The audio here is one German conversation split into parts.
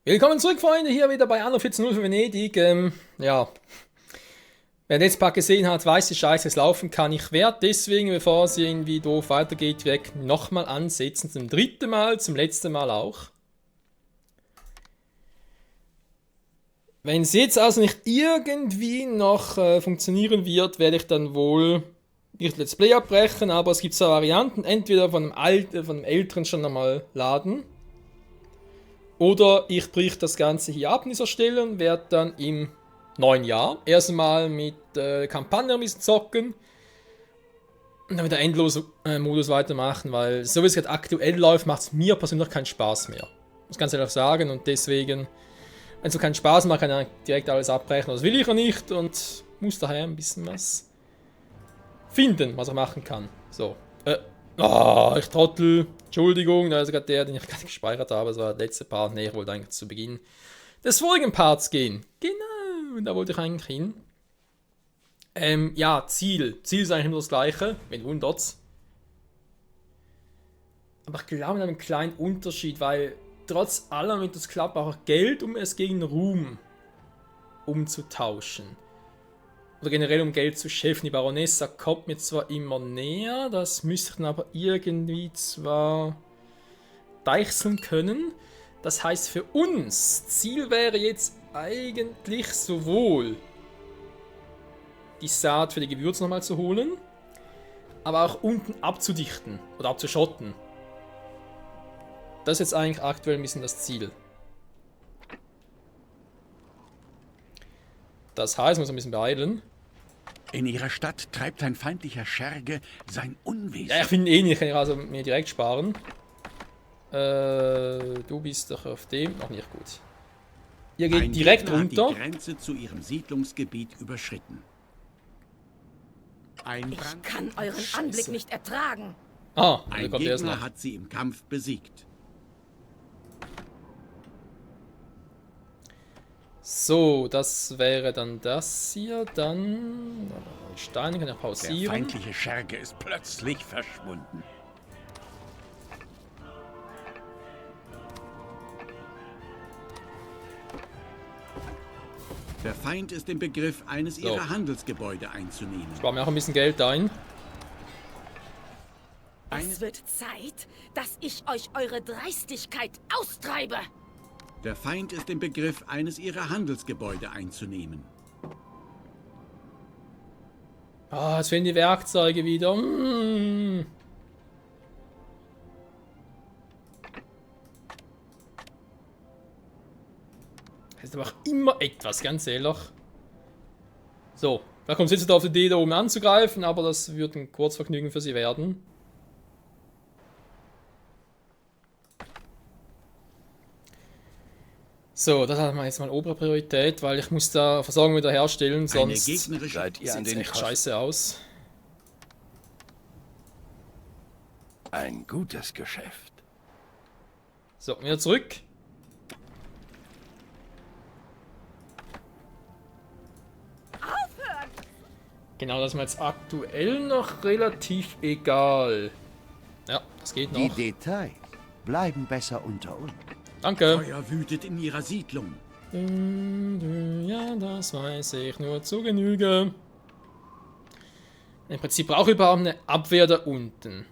Willkommen zurück, Freunde, hier wieder bei Anno 14.0 für Venedig. Ja, wer den Pack gesehen hat, weiß, wie scheiße es laufen kann. Ich werde deswegen, bevor es irgendwie doof weitergeht, weg nochmal ansetzen. Zum dritten Mal, zum letzten Mal auch. Wenn es jetzt also nicht irgendwie noch funktionieren wird, werde ich dann wohl nicht Let's Play abbrechen, aber es gibt zwei Varianten. Entweder von einem älteren schon nochmal laden. Oder ich brich das Ganze hier ab an dieser Stelle und werde dann im neuen Jahr erstmal mit Kampagne ein bisschen zocken und dann mit der Endlos-Modus weitermachen, weil so wie es gerade aktuell läuft, macht es mir persönlich keinen Spaß mehr. Muss ganz ehrlich sagen, und deswegen, wenn es so keinen Spaß macht, kann ich direkt alles abbrechen. Das will ich ja nicht und muss daher ein bisschen was finden, was ich machen kann. So. Ich Trottel. Entschuldigung, da ist gerade der, den ich gerade gespeichert habe. Das war der letzte Part. Ne, ich wollte eigentlich zu Beginn des vorigen Parts gehen. Genau, da wollte ich eigentlich hin. Ja, Ziel. Ziel ist eigentlich immer das gleiche. Wenn wundert's. Aber ich glaube, mit einem kleinen Unterschied, weil trotz allem mit das klappt auch Geld, um es gegen Ruhm umzutauschen. Oder generell um Geld zu scheffeln. Die Baronessa kommt mir zwar immer näher, das müsste ich dann aber irgendwie zwar deichseln können. Das heißt für uns, Ziel wäre jetzt eigentlich sowohl die Saat für die Gewürze nochmal zu holen, aber auch unten abzudichten oder abzuschotten. Das ist jetzt eigentlich aktuell ein bisschen das Ziel. Das heißt, man muss ein bisschen beeilen. In ihrer Stadt treibt ein feindlicher Scherge sein Unwesen. Ja, ich finde ihn nicht, kann ich also mir direkt sparen. Du bist doch auf dem noch nicht gut. Ihr geht ein direkt Gegner runter. hat die Grenze zu ihrem Siedlungsgebiet überschritten. Ich kann euren Anblick nicht ertragen. Ah, da Ein kommt er erst Gegner noch. hat sie im Kampf besiegt. So, das wäre dann das hier. Dann. Die Steine kann ich Der pausieren. feindliche Scherge ist plötzlich verschwunden. Der Feind ist im Begriff, eines ihrer Handelsgebäude einzunehmen. Ich spare mir auch ein bisschen Geld ein. Es wird Zeit, dass ich euch eure Dreistigkeit austreibe. Der Feind ist im Begriff, eines ihrer Handelsgebäude einzunehmen. Ah, jetzt fehlen die Werkzeuge wieder. Das ist aber auch immer etwas, ganz ehrlich. So, da kommt es jetzt auf die Idee, da oben anzugreifen, aber das wird ein Kurzvergnügen für sie werden. So, das hat man jetzt mal obere Priorität, weil ich muss da Versorgung wieder herstellen, sonst Seid ihr sieht es echt scheiße aus. Ein gutes Geschäft. So, wieder zurück. Genau, das ist mir jetzt aktuell noch relativ egal. Ja, das geht Die noch. Details bleiben besser unter uns. Danke. Feuer wütet in ihrer Siedlung. Ja, das weiß ich nur zu Genüge. Im Prinzip brauche ich überhaupt eine Abwehr da unten.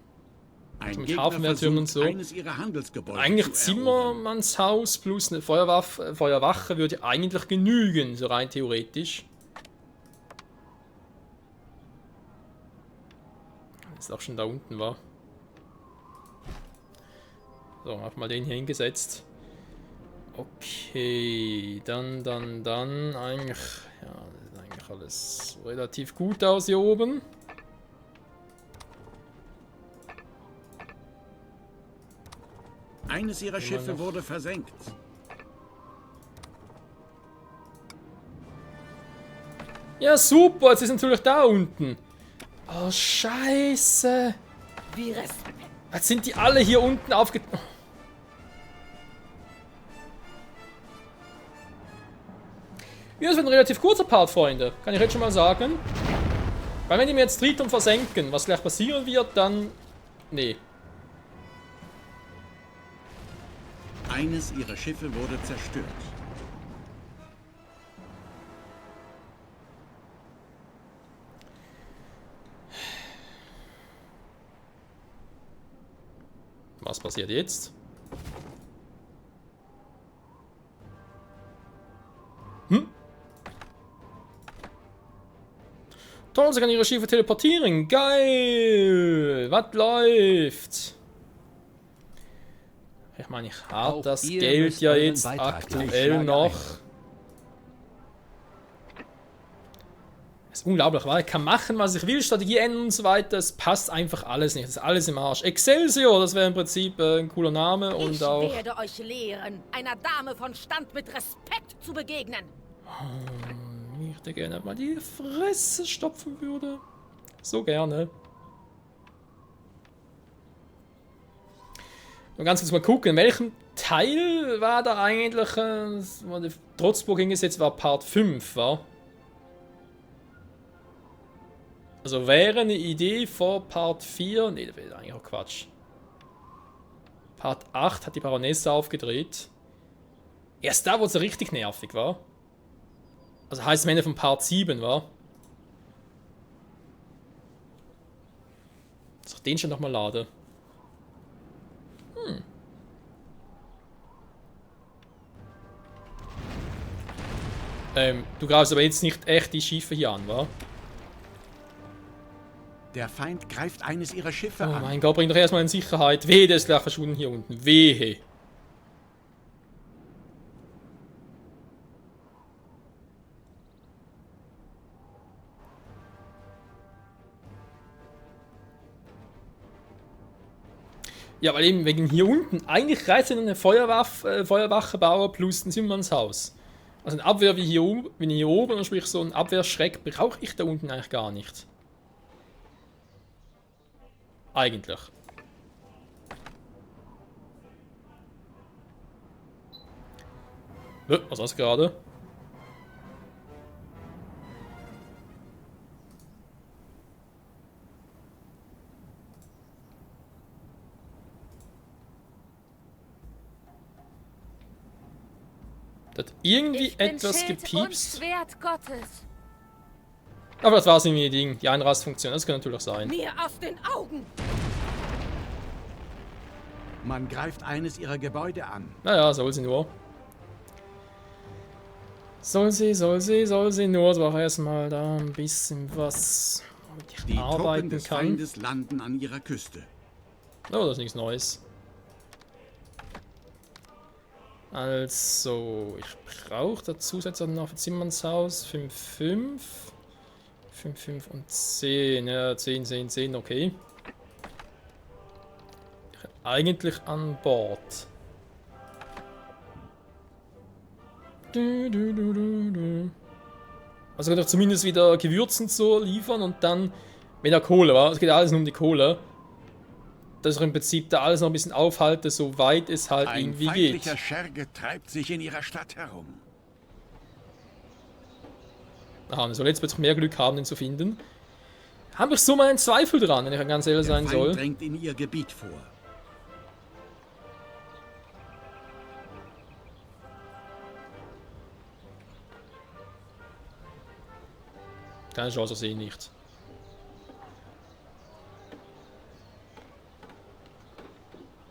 Ein Mit Gegner Hafenwehrtürmen und versucht, so. eines ihrer Handelsgebäude Eigentlich zu erobern. Zimmermannshaus plus eine Feuerwache würde eigentlich genügen, so rein theoretisch. Ist auch schon da unten war. So, hab mal den hier hingesetzt. Okay, dann, eigentlich, ja, das sieht eigentlich alles relativ gut aus hier oben. Eines ihrer Schiffe wurde versenkt. Ja, super, jetzt ist natürlich da unten. Oh, scheiße. Jetzt sind die alle hier unten Ja, das wird ein relativ kurzer Part, Freunde. Kann ich jetzt schon mal sagen. Weil wenn die mir jetzt Triton versenken, was gleich passieren wird, dann... Nee. Eines ihrer Schiffe wurde zerstört. Was passiert jetzt? Toll, sie kann ihre Schiffe teleportieren. Geil! Was läuft? Ich meine, ich habe Auch das ihr Geld müsst ja euren jetzt Beitrag aktuell leisten. noch. Das ist unglaublich, weil ich kann machen, was ich will, Strategie ändern und so weiter. Es passt einfach alles nicht. Das ist alles im Arsch. Excelsior, das wäre im Prinzip ein cooler Name und Ich auch. werde euch lehren, einer Dame von Stand mit Respekt zu begegnen. Ich dir gerne mal die Fresse stopfen würde. So gerne. Und ganz kurz mal gucken, in welchem Teil war da eigentlich, wo die Trotzburg hingesetzt war, Part 5, war? Also wäre eine Idee vor Part 4, nee, das wäre eigentlich auch Quatsch. Part 8 hat die Baronesse aufgedreht. Erst da, wo es richtig nervig war. Also heißt am Ende von Part 7, war. Soll ich den schon nochmal laden? Du greifst aber jetzt nicht echt die Schiffe hier an, wa? Der Feind greift eines ihrer Schiffe Oh an. mein Gott, bring doch erstmal in Sicherheit. Wehe, der ist gleich verschwunden hier unten. Wehe. Ja, weil eben wegen hier unten. Eigentlich reicht es eine Feuerwache bauen plus ein Zimmermannshaus. Also eine Abwehr wie hier oben, sprich so ein Abwehrschreck, brauche ich da unten eigentlich gar nicht. Eigentlich. Was war das gerade? Da hat irgendwie Ich bin etwas Schild und gepiepst. Schwert Gottes. Aber das war es irgendwie die Einrastfunktion. Das kann natürlich auch sein. Mir aus den Augen. Man greift eines ihrer Gebäude an. Naja, soll sie nur. Soll sie nur. Das war erstmal da ein bisschen was, womit ich Die Truppen arbeiten des kann. Feindes landen an ihrer Küste. Oh, das ist nichts Neues. Also, ich brauche dazu jetzt noch für Zimmermannshaus 5,5. 5 und 10. Ja, 10, okay. Ich bin eigentlich an Bord. Also kann ich zumindest wieder Gewürzen zu liefern und dann wieder Kohle, wa? Es geht alles nur um die Kohle. Dass ich im Prinzip da alles noch ein bisschen aufhalte, soweit es halt Ein irgendwie feindlicher geht. Scherge treibt sich in ihrer Stadt herum. Aha, wir sollen jetzt plötzlich mehr Glück haben, den zu finden. Habe ich so meinen Zweifel dran, wenn ich ganz ehrlich Der sein Feind soll. drängt in ihr Gebiet vor. Keine Chance, sehe ich nicht.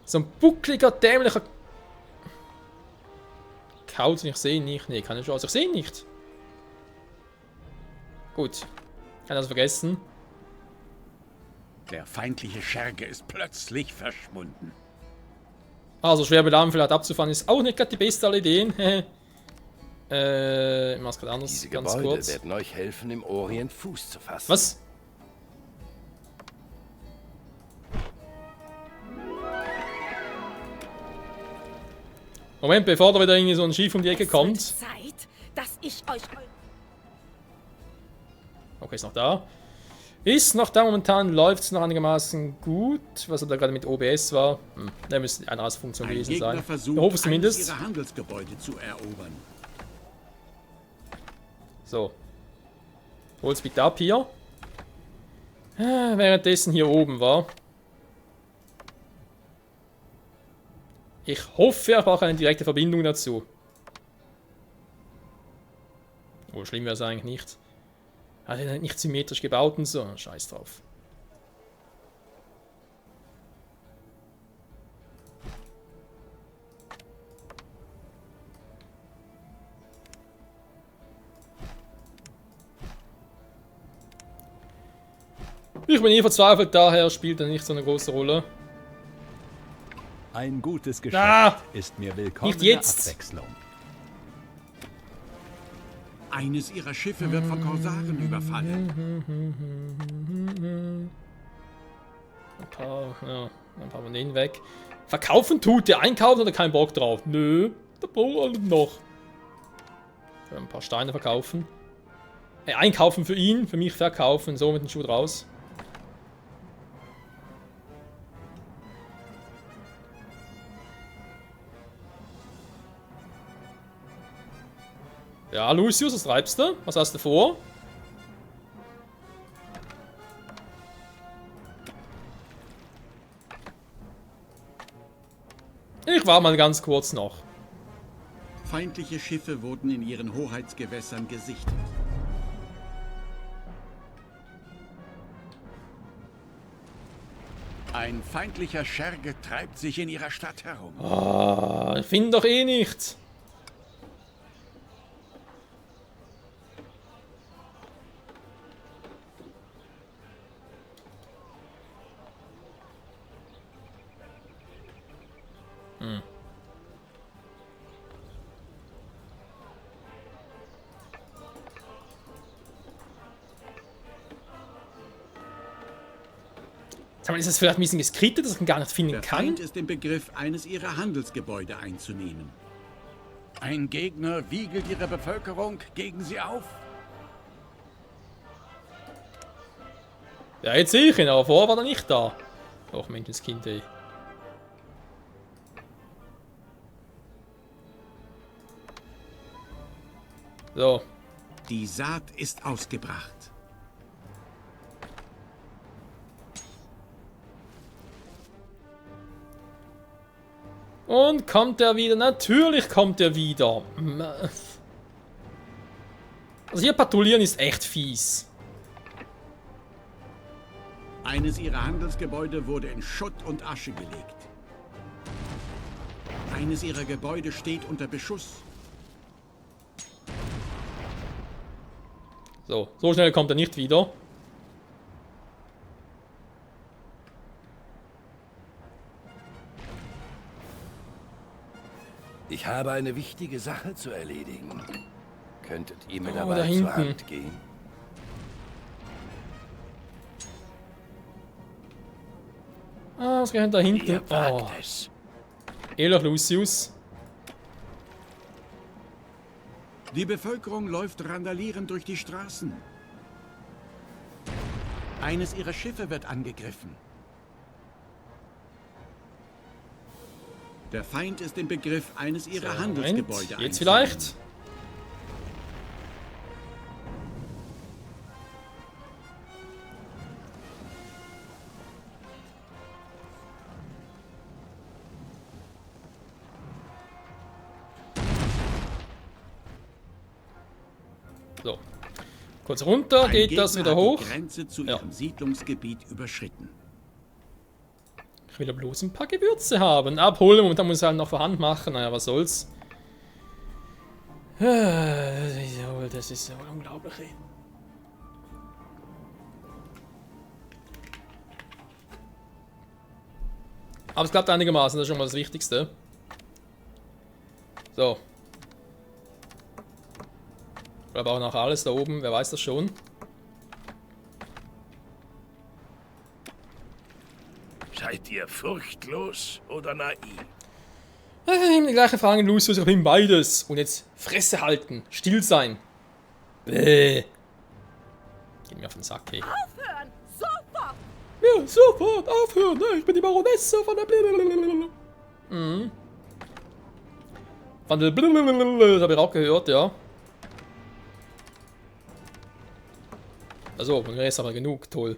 So ein buckliger, dämlicher Kauz, ich sehe ihn nicht. Nee, keine Chance, ich sehe ihn nicht. Gut. Kann das vergessen. Der feindliche Scherge ist plötzlich verschwunden. Also schwer beladen vielleicht abzufahren ist auch nicht gerade die beste aller Ideen. Ich mach's gerade anders, Diese ganz Gebäude kurz. werden euch helfen, im Orient Fuß zu fassen. Was? Moment, bevor da wieder irgendwie so ein Schiff um die Ecke Es wird kommt. Zeit, dass ich euch... Okay, ist noch da. Ist noch da, momentan läuft es noch einigermaßen gut. Was da gerade mit OBS war. Da müsste eine Funktion Ein gewesen Gegner sein. versucht, Ich hoffe es eines zumindest. ihrer Handelsgebäude zu erobern. So. Hol's bitte ab hier. Währenddessen hier oben war. Ich hoffe, ich brauche eine direkte Verbindung dazu. Oh, schlimm wäre es eigentlich nicht. Er hat nicht symmetrisch gebaut und so. Scheiß drauf. Ich bin eh verzweifelt, daher spielt er nicht so eine große Rolle. Ein gutes Geschäft ist mir willkommene nicht jetzt. Abwechslung. Eines ihrer Schiffe wird von Korsaren überfallen. Ein paar von denen weg. Verkaufen tut der, einkaufen oder keinen Bock drauf? Nö, da braucht er noch. Ein paar Steine verkaufen. Einkaufen für ihn, für mich verkaufen, so mit dem Schuh raus. Ja, Lucius, was treibst du? Was hast du vor? Ich war mal ganz kurz noch. Feindliche Schiffe wurden in ihren Hoheitsgewässern gesichtet. Ein feindlicher Scherge treibt sich in ihrer Stadt herum. Ah, ich finde doch eh nichts. Sag mal, ist das vielleicht ein bisschen geskriptet, dass ich ihn gar nicht finden Der kann? Feind ist im Begriff, eines ihrer Handelsgebäude einzunehmen. Ein Gegner wiegelt ihre Bevölkerung gegen sie auf. Ja, jetzt sehe ich ihn, aber vorher war er nicht da. Och, Menschenskind, ey. So. Die Saat ist ausgebracht. Und kommt er wieder? Natürlich kommt er wieder. Also hier patrouillieren ist echt fies. Eines ihrer Handelsgebäude wurde in Schutt und Asche gelegt. Eines ihrer Gebäude steht unter Beschuss. So, so schnell kommt er nicht wieder. Ich habe eine wichtige Sache zu erledigen. Könntet ihr mir da dabei zur hinten. Hand gehen? Ah, was geht da hinten? Ihr wagt Oh, es. Eloch Lucius. Die Bevölkerung läuft randalierend durch die Straßen. Eines ihrer Schiffe wird angegriffen. Der Feind ist im Begriff, eines ihrer So, Handelsgebäude Moment. Jetzt einzunehmen. vielleicht? So. Kurz runter, Ein geht Gegner das wieder hat hoch. die Grenze zu Ja. ihrem Siedlungsgebiet überschritten. Ich will ja bloß ein paar Gewürze haben. Abholen und dann muss ich halt noch vorhanden machen. Naja, was soll's. Das ist so unglaublich. Ey. Aber es klappt einigermaßen, das ist schon mal das Wichtigste. So. Aber auch noch alles da oben, wer weiß das schon. Seid ihr furchtlos oder naiv? Die gleiche Frage, Lucius, ich bin beides. Und jetzt Fresse halten, still sein. Bäh. Geht mir auf den Sack, ey. Aufhören! Sofort! Ja, sofort aufhören, ne? Ich bin die Baronesse von der Blablabla. Mhm. Von der Blablabla, das habe ich auch gehört, ja. Also, von mir ist aber genug, toll.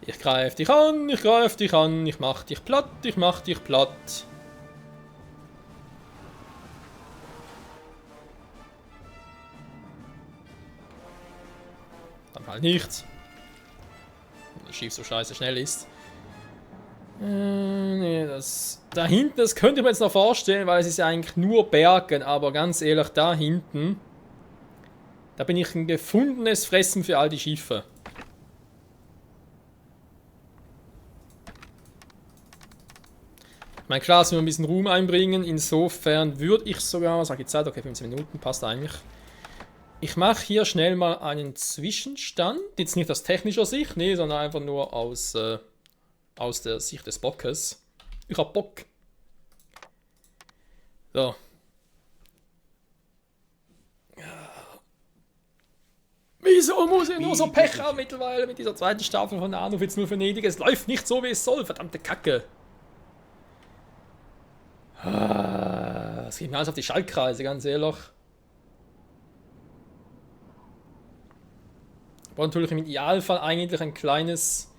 Ich greif dich an, ich greif dich an, ich mach dich platt, ich mach dich platt. Dann halt nichts. Wenn das Schiff so scheiße schnell ist. Nee, das... Da hinten, das könnte ich mir jetzt noch vorstellen, weil es ist ja eigentlich nur Bergen, aber ganz ehrlich, da hinten... Da bin ich ein gefundenes Fressen für all die Schiffe. Ich meine, klar, es wir ein bisschen Ruhm einbringen, insofern würde ich sogar... Sag ich Zeit, okay, 15 Minuten, passt eigentlich. Ich mache hier schnell mal einen Zwischenstand. Jetzt nicht aus technischer Sicht, nee, sondern einfach nur aus der Sicht des Bockes. Ich hab Bock. So. Wieso muss ich nur so Pech haben mittlerweile mit dieser zweiten Staffel von Anno jetzt nur Venedig? Es läuft nicht so, wie es soll, verdammte Kacke. Es geht mir alles auf die Schaltkreise, ganz ehrlich. Aber natürlich im Idealfall eigentlich ein kleines,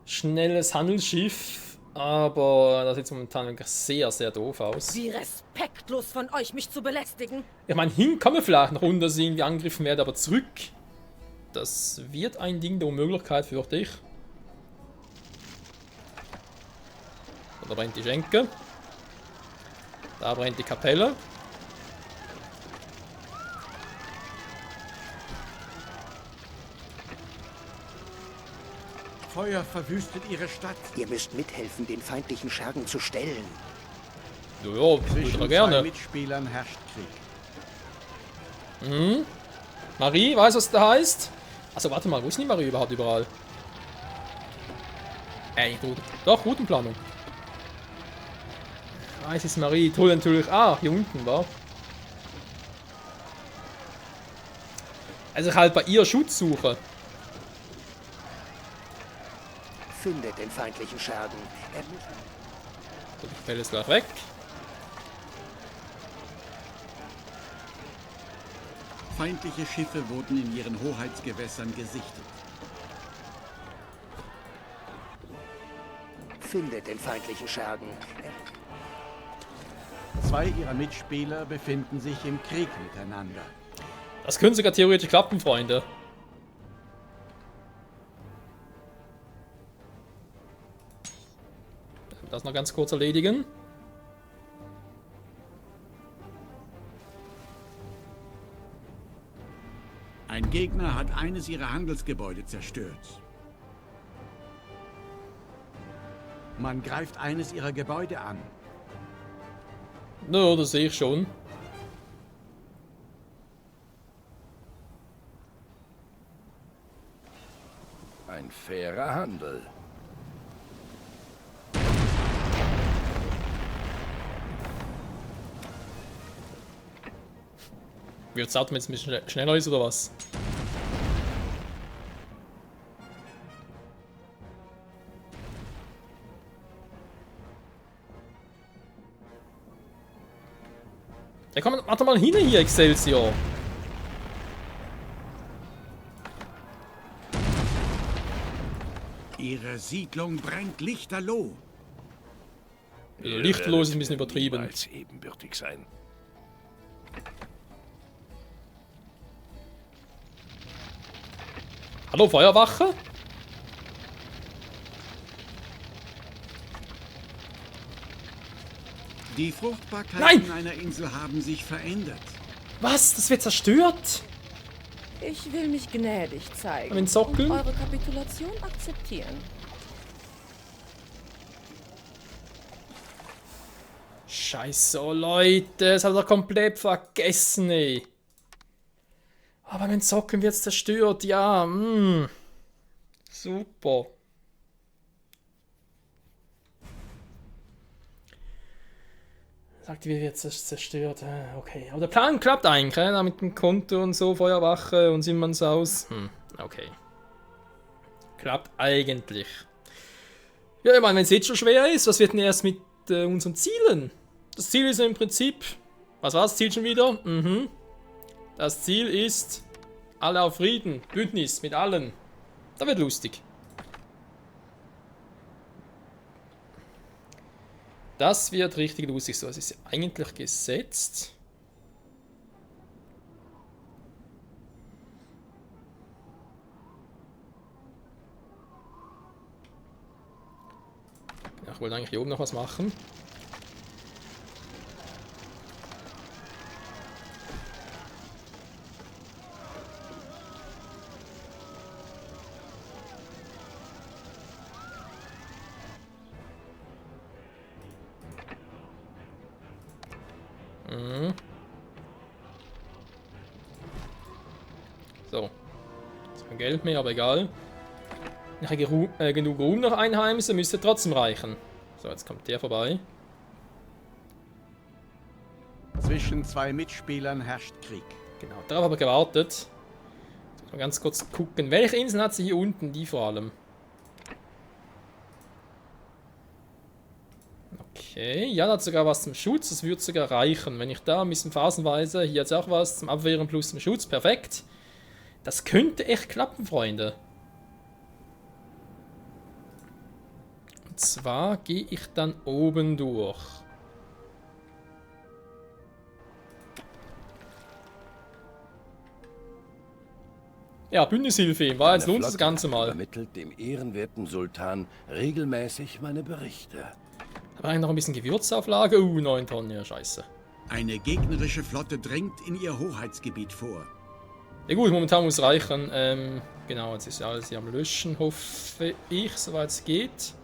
schnelles Handelsschiff. Aber das sieht momentan wirklich sehr, sehr doof aus. Wie respektlos von euch, mich zu belästigen. Ich meine, hin kann man vielleicht noch runter sehen, wie angegriffen werden, aber zurück. Das wird ein Ding der Unmöglichkeit, fürchte ich. Da brennt die Schenke. Da brennt die Kapelle. Feuer verwüstet ihre Stadt. Ihr müsst mithelfen, den feindlichen Schergen zu stellen. Ja, würde Zwischen ich gerne. zwei Mitspielern herrscht Krieg. Mhm. Marie, weißt du, was das heißt? Achso, warte mal, wo ist denn die Marie überhaupt überall? Ey, gut. Doch, Routenplanung. Es ist Marie, toll natürlich. Ah, hier unten, war. Also halt bei ihr Schutz suche. Findet den feindlichen Schergen. So, die Kapelle ist gleich weg. Feindliche Schiffe wurden in ihren Hoheitsgewässern gesichtet. Findet den feindlichen Schergen. Zwei ihrer Mitspieler befinden sich im Krieg miteinander. Das könnte sogar theoretisch klappen, Freunde. Das noch ganz kurz erledigen. Ein Gegner hat eines ihrer Handelsgebäude zerstört. Man greift eines ihrer Gebäude an. No, das sehe ich schon. Ein fairer Handel. Wird das Auto jetzt ein bisschen schneller ist oder was? Ja komm, warte mal hin hier, Excelsior. Ihre Siedlung brennt lichterloh. Lichtlos ist ein bisschen übertrieben. Niemals ebenbürtig sein. Hallo, Feuerwache? Die Fruchtbarkeiten Nein! einer Insel haben sich verändert. Was? Das wird zerstört? Ich will mich gnädig zeigen Am Sockeln? und eure Kapitulation akzeptieren. Scheiße, oh Leute, das habe ich doch komplett vergessen, ey. Aber mein Socken wird zerstört, ja. Super. Sagt, wie wird es zerstört? Okay, aber der Plan klappt eigentlich, da mit dem Konto und so, Feuerwache und Simmerns aus. Okay. Klappt eigentlich. Ja, ich meine, wenn es jetzt schon schwer ist, was wird denn erst mit unseren Zielen? Das Ziel ist im Prinzip... Was war das Ziel schon wieder? Das Ziel ist... Alle auf Frieden. Bündnis mit allen. Das wird lustig. Das wird richtig lustig. So, es ist eigentlich gesetzt. Ja, ich wollte eigentlich hier oben noch was machen. So. Ist kein Geld mehr, aber egal. Ich habe genug Ruhm noch einheimsen, müsste trotzdem reichen. So, jetzt kommt der vorbei. Zwischen zwei Mitspielern herrscht Krieg. Genau, darauf habe ich gewartet. Jetzt muss man ganz kurz gucken. Welche Inseln hat sie hier unten? Die vor allem. Okay, ja, da hat sogar was zum Schutz. Das würde sogar reichen. Wenn ich da ein bisschen phasenweise. Hier hat es auch was zum Abwehren plus zum Schutz. Perfekt. Das könnte echt klappen, Freunde. Und zwar gehe ich dann oben durch. Ja, Bündnishilfe. War jetzt lohnt das Ganze mal. Übermittelt dem ehrenwerten Sultan regelmäßig meine Berichte. Aber eigentlich noch ein bisschen Gewürzauflage. 9 Tonnen, ja, scheiße. Eine gegnerische Flotte drängt in ihr Hoheitsgebiet vor. Ja gut, momentan muss reichen. Genau, jetzt ist ja alles hier am Löschen, hoffe ich, soweit es geht.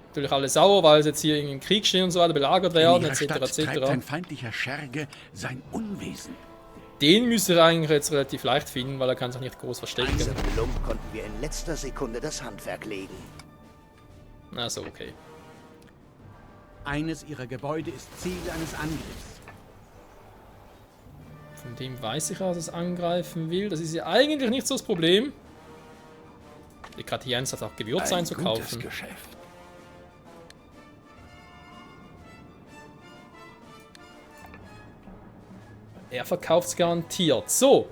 Natürlich alle sauer, weil sie jetzt hier im Krieg stehen und so weiter, belagert werden, etc. Treibt ein feindlicher Scherge sein Unwesen. Den müsste er eigentlich jetzt relativ leicht finden, weil er kann sich nicht groß verstecken. Diesem Lump konnten wir in letzter Sekunde das Handwerk legen. Also okay. Eines ihrer Gebäude ist Ziel eines Angriffs. Von dem weiß ich, dass es angreifen will. Das ist ja eigentlich nicht so das Problem. Die gerade hier ernsthaft auch Gewürze einzukaufen. Geschäft. Er verkauft es garantiert. So.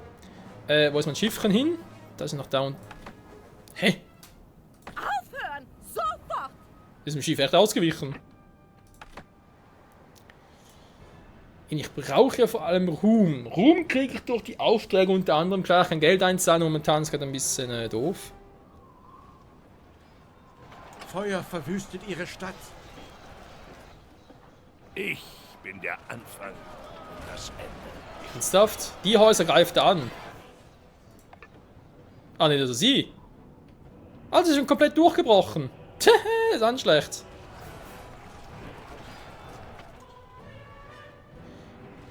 Wo ist mein Schiffchen hin? Da ist noch da unten. Hä? Aufhören! Sofort! Ist dem Schiff echt ausgewichen? Ich brauche ja vor allem Ruhm. Ruhm kriege ich durch die Aufträge unter anderem. Klar, ich kann Geld einzahlen. Momentan ist es gerade ein bisschen doof. Feuer verwüstet ihre Stadt. Ich bin der Anfang und das Ende. Ernsthaft? Die Häuser greift er an. Ah, ne, das ist sie. Ah, sie ist schon komplett durchgebrochen. Tja, ist an schlecht.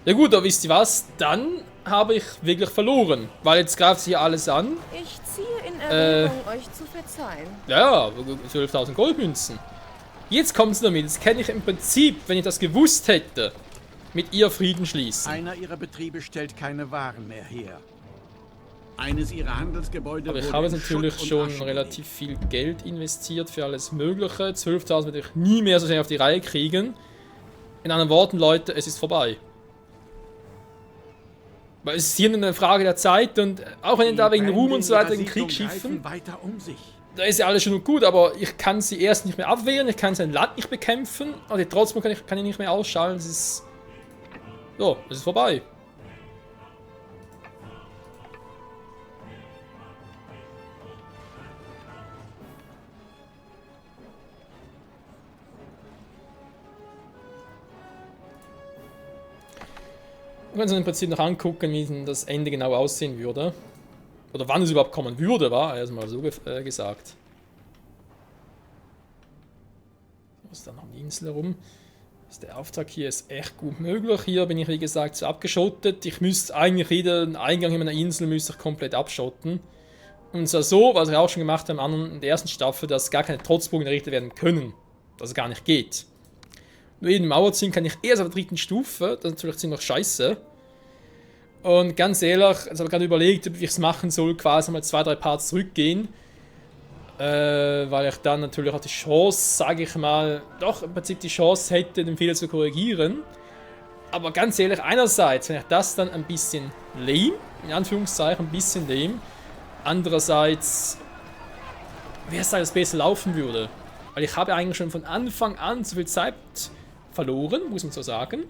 Ja gut, aber wisst ihr was? Dann habe ich wirklich verloren. Weil jetzt greift sie hier alles an. Ich ziehe in Erwägung, euch zu verzeihen. Ja, 12.000 Goldmünzen. Jetzt kommt es damit. Jetzt kann ich im Prinzip, wenn ich das gewusst hätte, mit ihr Frieden schließen. Einer ihrer Betriebe stellt keine Waren mehr her. Eines ihrer Handelsgebäude Aber ich wurde habe jetzt in natürlich Schutt und schon Asche relativ viel Geld investiert für alles Mögliche. 12.000 werde ich nie mehr so schnell auf die Reihe kriegen. In anderen Worten, Leute, es ist vorbei. Weil es ist hier nur eine Frage der Zeit und auch wenn Die da wegen Brände Ruhm und so weiter ihrer in den Krieg Siedlung schiffen, greifen weiter um sich. da ist ja alles schon gut, aber ich kann sie erst nicht mehr abwehren, ich kann sein Land nicht bekämpfen, aber trotzdem kann ich nicht mehr ausschalten, es ist... So, es ist vorbei. Wir können uns im Prinzip noch angucken, wie denn das Ende genau aussehen würde. Oder wann es überhaupt kommen würde, war erstmal so gesagt. Was ist da noch um die Insel herum? Der Auftrag hier ist echt gut möglich. Hier bin ich, wie gesagt, so abgeschottet. Ich müsste eigentlich jeden Eingang in meiner Insel müsste ich komplett abschotten. Und zwar so, was wir auch schon gemacht haben in der ersten Staffel, dass gar keine Trotzbogen errichtet werden können. Dass es gar nicht geht. Nur jeden Mauer ziehen kann ich erst auf der 3. Stufe. Das ist natürlich ziemlich scheiße. Und ganz ehrlich, jetzt habe ich gerade überlegt, ob ich es machen soll, quasi mal 2-3 Parts zurückgehen. Weil ich dann natürlich auch die Chance, sage ich mal, doch im Prinzip die Chance hätte, den Fehler zu korrigieren. Aber ganz ehrlich, einerseits finde ich das dann ein bisschen lame, in Anführungszeichen ein bisschen lame. Andererseits wer es alles besser laufen würde. Weil ich habe eigentlich schon von Anfang an zu viel Zeit verloren, muss man so sagen.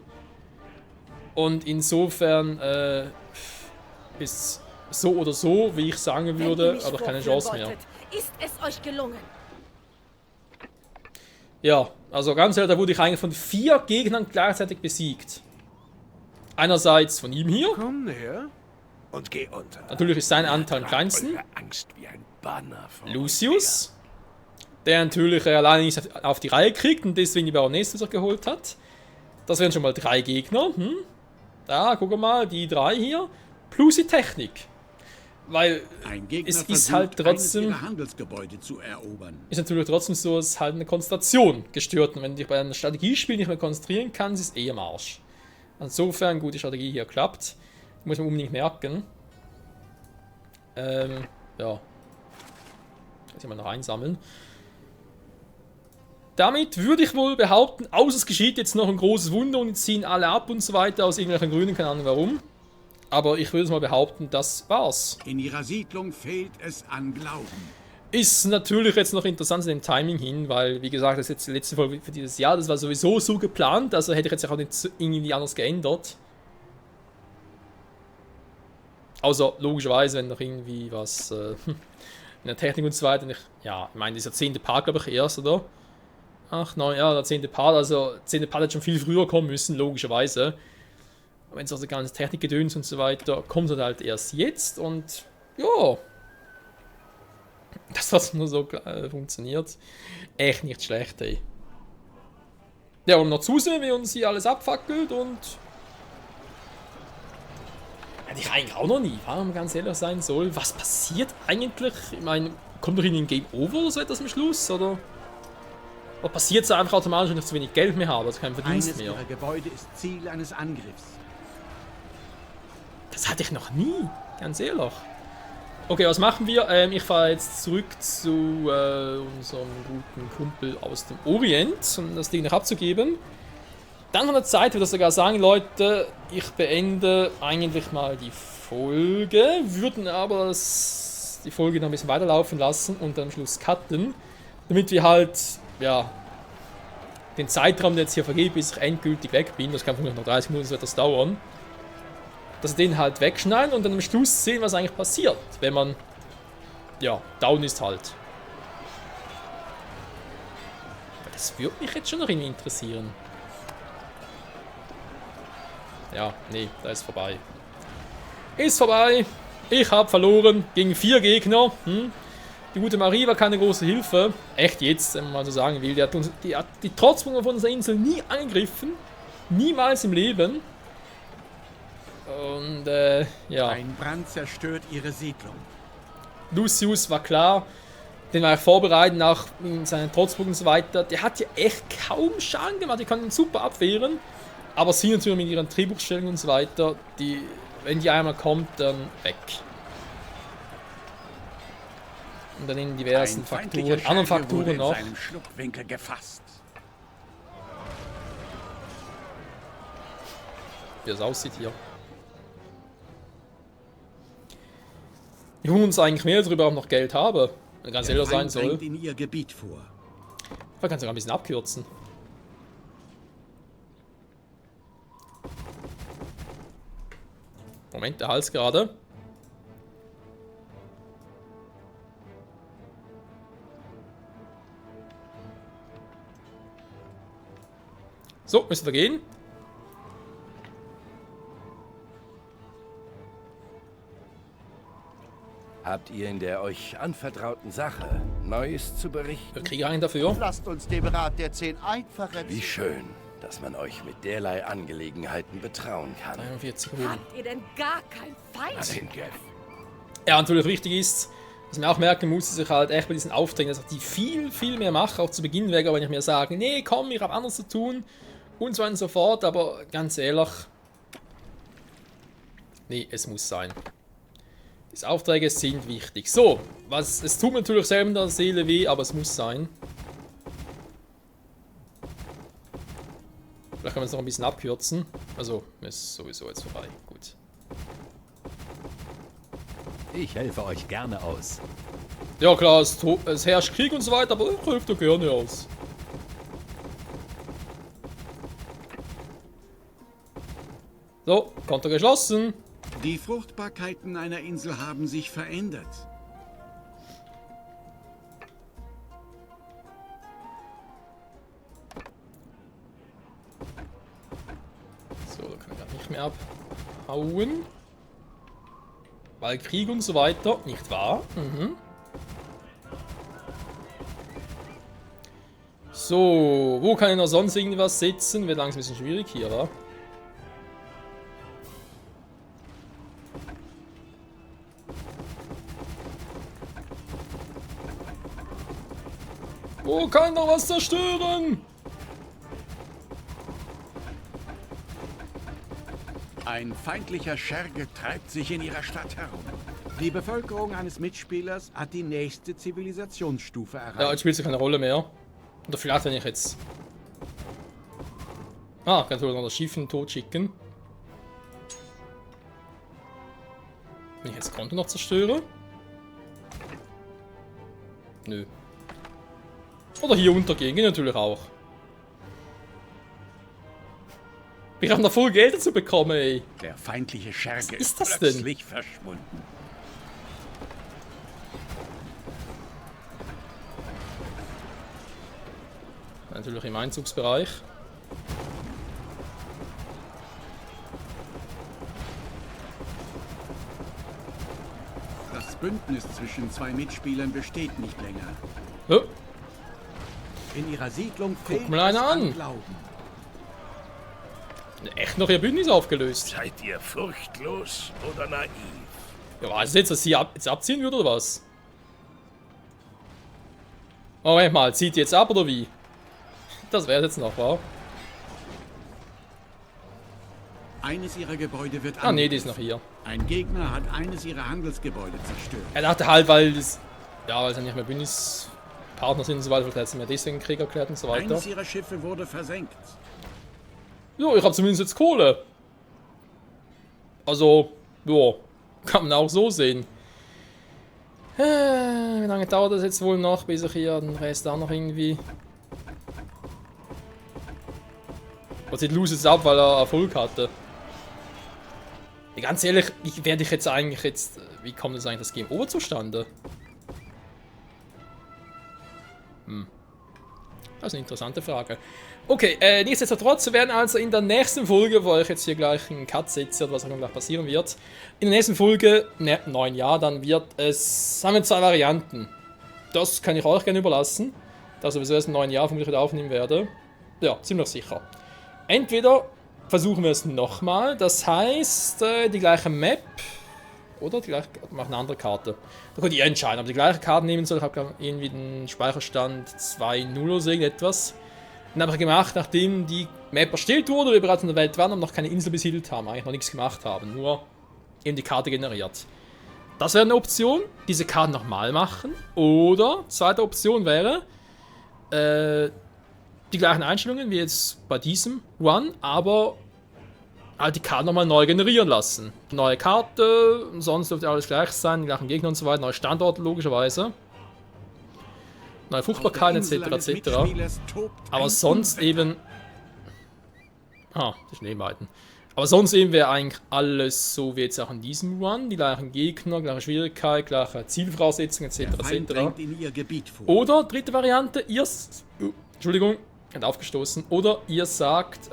Und insofern ist so oder so, wie ich sagen würde, aber keine Chance mehr. Ist es euch gelungen? Ja, also ganz ehrlich, da wurde ich eigentlich von 4 Gegnern gleichzeitig besiegt. Einerseits von ihm hier. Komm näher und geh unter. Natürlich ist sein Anteil am kleinsten. Eure Angst wie ein Banner vor Lucius. Der natürlich alleine nicht auf die Reihe kriegt und deswegen die Baronesse sich geholt hat. Das wären schon mal 3 Gegner. Da, guck mal, die 3 hier. Plus die Technik. Weil Ein Gegner es ist versucht, halt trotzdem... eines ihrer Handelsgebäude zu erobern. Ist natürlich trotzdem so, dass es halt eine Konzentration gestört. Und wenn du dich bei einem Strategiespiel nicht mehr konzentrieren kannst, ist es eh am Arsch. Insofern, gute Strategie hier klappt. Muss man unbedingt merken. Ja. Jetzt mal noch einsammeln. Damit würde ich wohl behaupten, außer es geschieht jetzt noch ein großes Wunder und die ziehen alle ab und so weiter, aus irgendwelchen Gründen, keine Ahnung warum. Aber ich würde es mal behaupten, das war's. In ihrer Siedlung fehlt es an Glauben. Ist natürlich jetzt noch interessant in dem Timing hin, weil, wie gesagt, das ist jetzt die letzte Folge für dieses Jahr, das war sowieso so geplant, also hätte ich jetzt auch nicht irgendwie anders geändert. Außer logischerweise, wenn noch irgendwie was in der Technik und so weiter, ich meine, dieser 10. Part, glaube ich, erst, oder? Ach, 9, ja, der 10. Part, also der 10. Part hätte schon viel früher kommen müssen, logischerweise. Wenn es also ganze Technikgedöns und so weiter, kommt halt erst jetzt und ja. Dass das nur so funktioniert. Echt nicht schlecht, ey. Ja, und noch zusehen, wie uns hier alles abfackelt und... Hätte ich eigentlich auch noch nie, warum ganz ehrlich sein soll. Was passiert eigentlich? Ich meine, kommt doch in den Game Over oder so etwas am Schluss, oder? Oder passiert es einfach automatisch, wenn ich zu wenig Geld mehr habe, also kein Verdienst Eines mehr? ihrer Gebäude ist Ziel eines Angriffs. Das hatte ich noch nie, ganz ehrlich. Okay, was machen wir? Ich fahre jetzt zurück zu unserem guten Kumpel aus dem Orient, um das Ding noch abzugeben. Dann von der Zeit würde ich sogar sagen, Leute, ich beende eigentlich mal die Folge, würden aber die Folge noch ein bisschen weiterlaufen lassen und dann am Schluss cutten, damit wir halt, ja, den Zeitraum, der jetzt hier vergeht, bis ich endgültig weg bin, das kann vielleicht noch 30 Minuten so etwas dauern, dass wir den halt wegschneiden und dann am Schluss sehen, was eigentlich passiert, wenn man, ja, down ist halt. Das würde mich jetzt schon noch irgendwie interessieren. Ja, nee, da ist vorbei. Ist vorbei. Ich habe verloren gegen 4 Gegner. Die gute Marie war keine große Hilfe. Echt jetzt, wenn man mal so sagen will. Die hat die Trotzbunker von unserer Insel nie angegriffen. Niemals im Leben. Und, ja. Ein Brand zerstört ihre Siedlung. Lucius war klar. Den war er vorbereitet, auch in seinen Trotzbogen und so weiter. Der hat ja echt kaum Schaden gemacht. Die kann ihn super abwehren. Aber sie natürlich mit ihren Drehbuchstellungen und so weiter, die, wenn die einmal kommt, dann weg. Und dann in diversen Faktoren, anderen Faktoren noch. In seinem Schlupfwinkel gefasst. Wie es aussieht hier. Wir holen uns eigentlich mehr darüber, ob ich noch Geld habe. Wenn ganz ehrlich sein soll. In ihr Gebiet vor. Man kann sogar ein bisschen abkürzen. Moment, der Hals gerade. So, müssen wir gehen. Habt ihr in der euch anvertrauten Sache Neues zu berichten? Wir kriegen einen dafür. Lasst uns dem Rat der 10 einfach Wie erzählen. schön, dass man euch mit derlei Angelegenheiten betrauen kann. 41 Minuten. Habt ihr denn gar kein Feind? Ja, natürlich wichtig ist, was man auch merken muss, dass ich halt echt bei diesen Aufträgen, dass ich die viel mehr mache. Auch zu Beginn weg, wenn ich mir sage, nee, komm, ich habe anderes zu tun und so weiter und so fort. Aber ganz ehrlich, nee, es muss sein. Die Aufträge sind wichtig. So, es tut mir natürlich selber in der Seele weh, aber es muss sein. Vielleicht können wir es noch ein bisschen abkürzen. Also, ist sowieso jetzt vorbei. Gut. Ich helfe euch gerne aus. Ja klar, es herrscht Krieg und so weiter, aber ich helfe dir gerne aus. So, Konto geschlossen. Die Fruchtbarkeiten einer Insel haben sich verändert. So, da kann ich gar nicht mehr abhauen. Weil Krieg und so weiter, nicht wahr? Mhm. So, wo kann ich noch sonst irgendwas setzen? Wird langsam ein bisschen schwierig hier, wa? Wo kann noch was zerstören? Ein feindlicher Scherge treibt sich in ihrer Stadt herum. Die Bevölkerung eines Mitspielers hat die nächste Zivilisationsstufe erreicht. Ja, jetzt spielt es keine Rolle mehr. Oder vielleicht, wenn ich jetzt... Ah, kann ich noch das Schiff in den Tod schicken. Wenn ich jetzt das Konto noch zerstöre? Nö. Oder hier untergehen, geht natürlich auch. Wir haben da voll Geld dazu bekommen, ey. Der feindliche Scherge ist das denn? plötzlich verschwunden. Natürlich im Einzugsbereich. Das Bündnis zwischen zwei Mitspielern besteht nicht länger. Ja. In ihrer Siedlung fehlt mal einer es an. Glauben. Echt noch ihr Bündnis aufgelöst. Seid ihr furchtlos oder naiv? Ja, was ist jetzt, dass sie jetzt abziehen würde oder was? Moment mal, zieht die jetzt ab oder wie? Das wäre jetzt noch, wow. Eines ihrer Gebäude wird Ah ne, die ist noch hier. Ein Gegner hat eines ihrer Handelsgebäude zerstört. Er dachte halt, weil das... Ja, weil sie nicht mehr Bündnispartner sind und so weiter, vielleicht hat sie mir deswegen Krieg erklärt und so weiter. Eines ihrer Schiffe wurde versenkt. Ja, ich habe zumindest jetzt Kohle. Also, ja, kann man auch so sehen. Wie lange dauert das jetzt wohl noch, bis ich hier den Rest auch noch irgendwie... Was sieht Luz jetzt ab, weil er Erfolg hatte? Ja, ganz ehrlich, wie werde ich jetzt eigentlich jetzt... Wie kommt das eigentlich das Game Over zustande? Das ist eine interessante Frage. Okay, nichtsdestotrotz, wir werden also in der nächsten Folge, wo ich jetzt hier gleich einen Cut setze, oder was auch immer gleich passieren wird, in der nächsten Folge, ne, 9 Jahre, dann wird es, haben wir 2 Varianten. Das kann ich euch gerne überlassen, da sowieso erst in 9 Jahren vermutlich wieder aufnehmen werde. Ja, ziemlich sicher. Entweder versuchen wir es nochmal, das heißt, die gleiche Map, oder die gleiche, machen eine andere Karte. Da könnt ihr entscheiden, ob die gleiche Karte nehmen soll. Ich habe irgendwie den Speicherstand 2.0 oder so irgendetwas. Dann habe ich gemacht, nachdem die Map erstellt wurde, wir bereits in der Welt waren, aber noch keine Insel besiedelt haben, eigentlich noch nichts gemacht haben, nur eben die Karte generiert. Das wäre eine Option, diese Karte nochmal machen. Oder, zweite Option wäre, die gleichen Einstellungen wie jetzt bei diesem Run, aber halt die Karte nochmal neu generieren lassen. Neue Karte, sonst dürfte alles gleich sein, die gleichen Gegner und so weiter, neue Standorte logischerweise. Neue Fruchtbarkeiten etc. etc. Aber sonst eben... Ah, die Schneeweiten. Aber sonst eben wäre eigentlich alles so wie jetzt auch in diesem Run. Die gleichen Gegner, gleiche Schwierigkeit, gleiche Zielvoraussetzungen etc. etc. Oder, dritte Variante, Entschuldigung, hat aufgestoßen. Oder ihr sagt,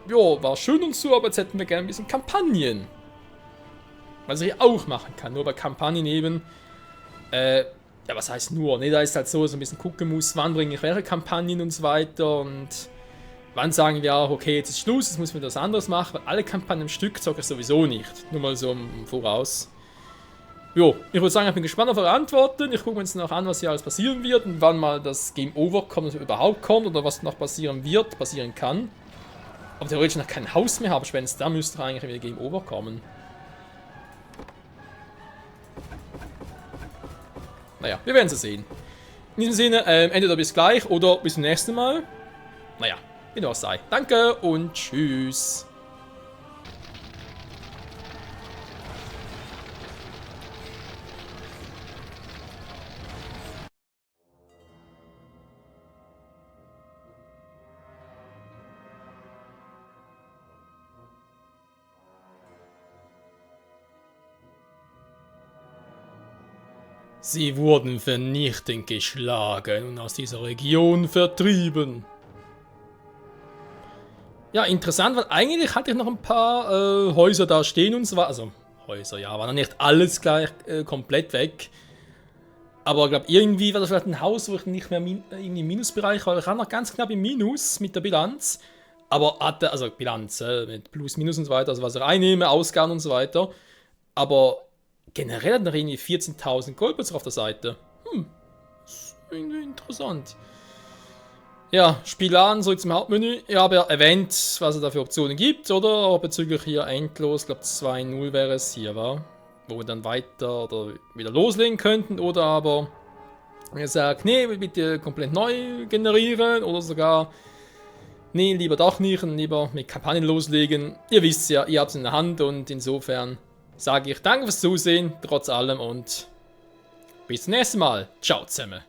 jo, war schön und so, aber jetzt hätten wir gerne ein bisschen Kampagnen. Was ich auch machen kann, nur bei Kampagnen eben, ja, was heißt nur? Ne, da ist halt so ein bisschen gucken muss, wann bringe ich welche Kampagnen und so weiter und wann sagen wir auch, okay, jetzt ist Schluss, jetzt müssen wir das anderes machen, weil alle Kampagnen im Stück zocke ich sowieso nicht. Nur mal so im Voraus. Jo, ich würde sagen, ich bin gespannt auf eure Antworten. Ich gucke mir jetzt noch an, was hier alles passieren wird und wann mal das Game Over kommt, also überhaupt kommt oder was noch passieren wird, passieren kann. Aber theoretisch noch kein Haus mehr habe, wenn es da müsste eigentlich wieder Game Over kommen. Naja, wir werden es sehen. In diesem Sinne, entweder bis gleich oder bis zum nächsten Mal. Naja, wie dem auch sei. Danke und tschüss. Sie wurden vernichtend geschlagen und aus dieser Region vertrieben. Ja, interessant, weil eigentlich hatte ich noch ein paar Häuser da stehen und so weiter. Also, Häuser, ja, war noch nicht alles gleich komplett weg. Aber ich glaube, irgendwie war das vielleicht ein Haus, wo ich nicht mehr in im Minusbereich war. Ich war noch ganz knapp im Minus mit der Bilanz. Aber hatte, also Bilanz mit Plus, Minus und so weiter, also was ich einnehme, Ausgaben und so weiter. Aber generell hat noch irgendwie 14.000 Gold plötzlich auf der Seite. Das ist irgendwie interessant. Ja, Spiel an, zurück zum Hauptmenü. Ich habe ja erwähnt, was es da für Optionen gibt, oder? Auch bezüglich hier endlos, ich glaube 2.0 wäre es hier, war. Wo wir dann weiter oder wieder loslegen könnten. Oder aber, wenn ihr sagt, nee, bitte komplett neu generieren. Oder sogar, nee, lieber doch nicht und lieber mit Kampagnen loslegen. Ihr wisst ja, ihr habt es in der Hand und insofern sage ich danke fürs Zusehen, trotz allem und bis zum nächsten Mal. Ciao zusammen.